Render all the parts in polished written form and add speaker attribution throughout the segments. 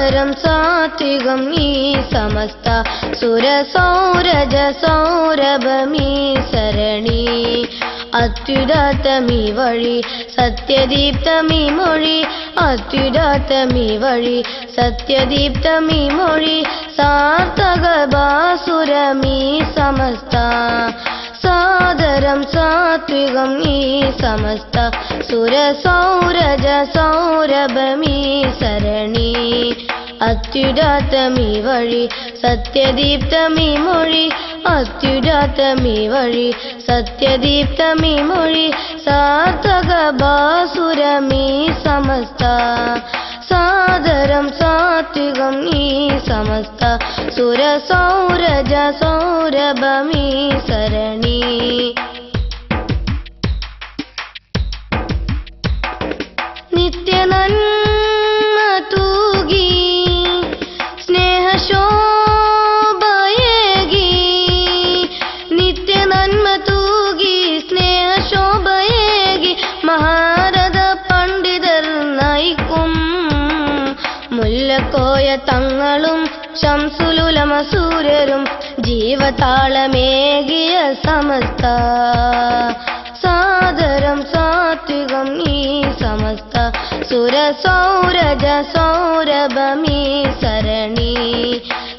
Speaker 1: സാദരം സാത്വികം ഈ സമസ്ത സുരസൗരജ സൗരഭമീ സരണി അത്യുദാത്തമീ വഴി സത്യദീപ്തമീ മൊഴി അത്യുദാത്തമീ വഴി സത്യദീപ്തമീ മൊഴി സാർത്ഥക ബാസുരമീ സമസ്ത സാദരം സാത്വികം ഈ സമസ്ത സുരസൗരജ സൗരഭമീ സരണി അത്യുദാത്തമീ വഴി സത്യദീപ്തമീ മൊഴി അത്യുദാത്തമീ വഴി സത്യദീപ്തമീ മൊഴി സാർത്ഥക ബാസുരമീ സമസ്ത സാദരം സാത്വികം ഈ സമസ്ത സുരസൗരജ സൗരഭമീ സരണി നിത്യനന്മ തൂകി സ്നേഹശോഭയേകി നിത്യനന്മ തൂകി സ്നേഹശോഭയേകി മഹാരഥ പണ്ഡിതർ നയിക്കും മുല്ലക്കോയ തങ്ങളും ശംസുലുലമ സൂര്യരും ജീവതാളമേകിയ സമസ്ത സാദരം സാത്വികം ഈ സമസ്ത സുരസൗരജ സൗരഭമീ സരണി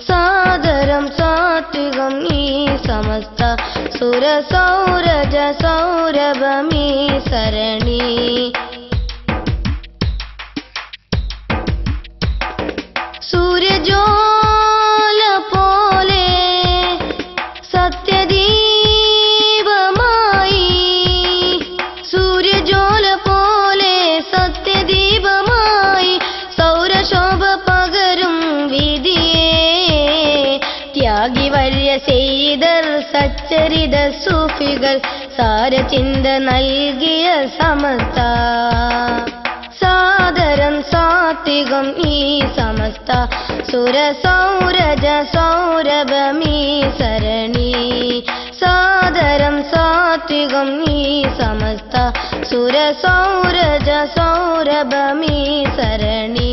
Speaker 1: സാദരം സാത്വികം ഈ സമസ്ത സുരസൗരജ സൗരഭമീ സരണി സൂര്യജ്വാല പോലെ സത്യദീപമായി സൂര്യജ്വാല പോലെ സത്യദീപമായി സൗരശോഭ പകരും വിധിയേ ത്യാഗി വര്യ സെയ്തർ സച്ചരിത സൂഫികൾ സാരചിന്ത നൽകിയ സമസ്ത സാദരം സാത്വികം ഈ സമസ്ത സുരസൗരജ സൗരഭമീ സരണി സാദരം സാത്വികം ഈ സമസ്ത സുരസൗരജ സൗരഭമീ സരണി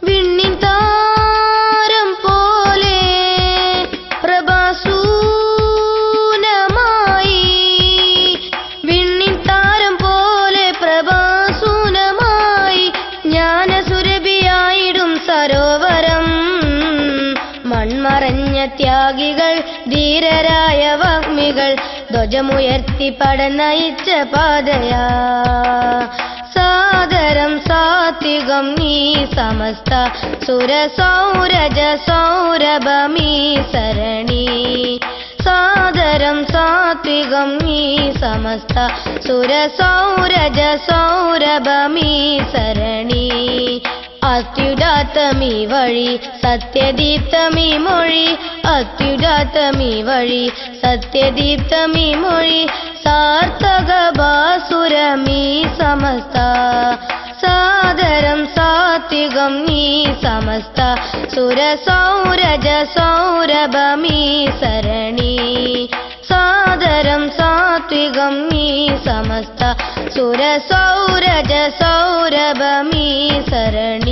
Speaker 1: വിണ്ണിൻ താരം പോലെ പ്രഭാസൂനമായി വിണ്ണിൻ താരം പോലെ പ്രഭാസൂനമായി ജ്ഞാനസുരഭിയായിടും സരോവരം മൺമറഞ്ഞ ത്യാഗികൾ ധീരരായ വാഗ്മികൾ ധ്വജമുയർത്തി പടനയിച്ച പാതയാ സാദരം സാത്വികം ഈ സമസ്ത സുരസൗരജ സൗരഭമീ സരണി സാദരം സാത്വികം ഈ സമസ്ത സുരസൗരജ സൗരഭമീ സരണി അത്യുദാത്തമീ വഴി സത്യദീപ്തമീ മൊഴി അത്യുദാത്തമീ വഴി സത്യദീപ്തമീ മൊഴി സാർത്ഥക ബാസുരമീ സമസ്ത സാദരം സാത്വികം ഈ സമസ്ത സുരസൗരജ സൗരഭമീ സരണി സാദരം സാത്വികം ഈ സമസ്ത സുരസൗരജ സൗരഭമീ സരണി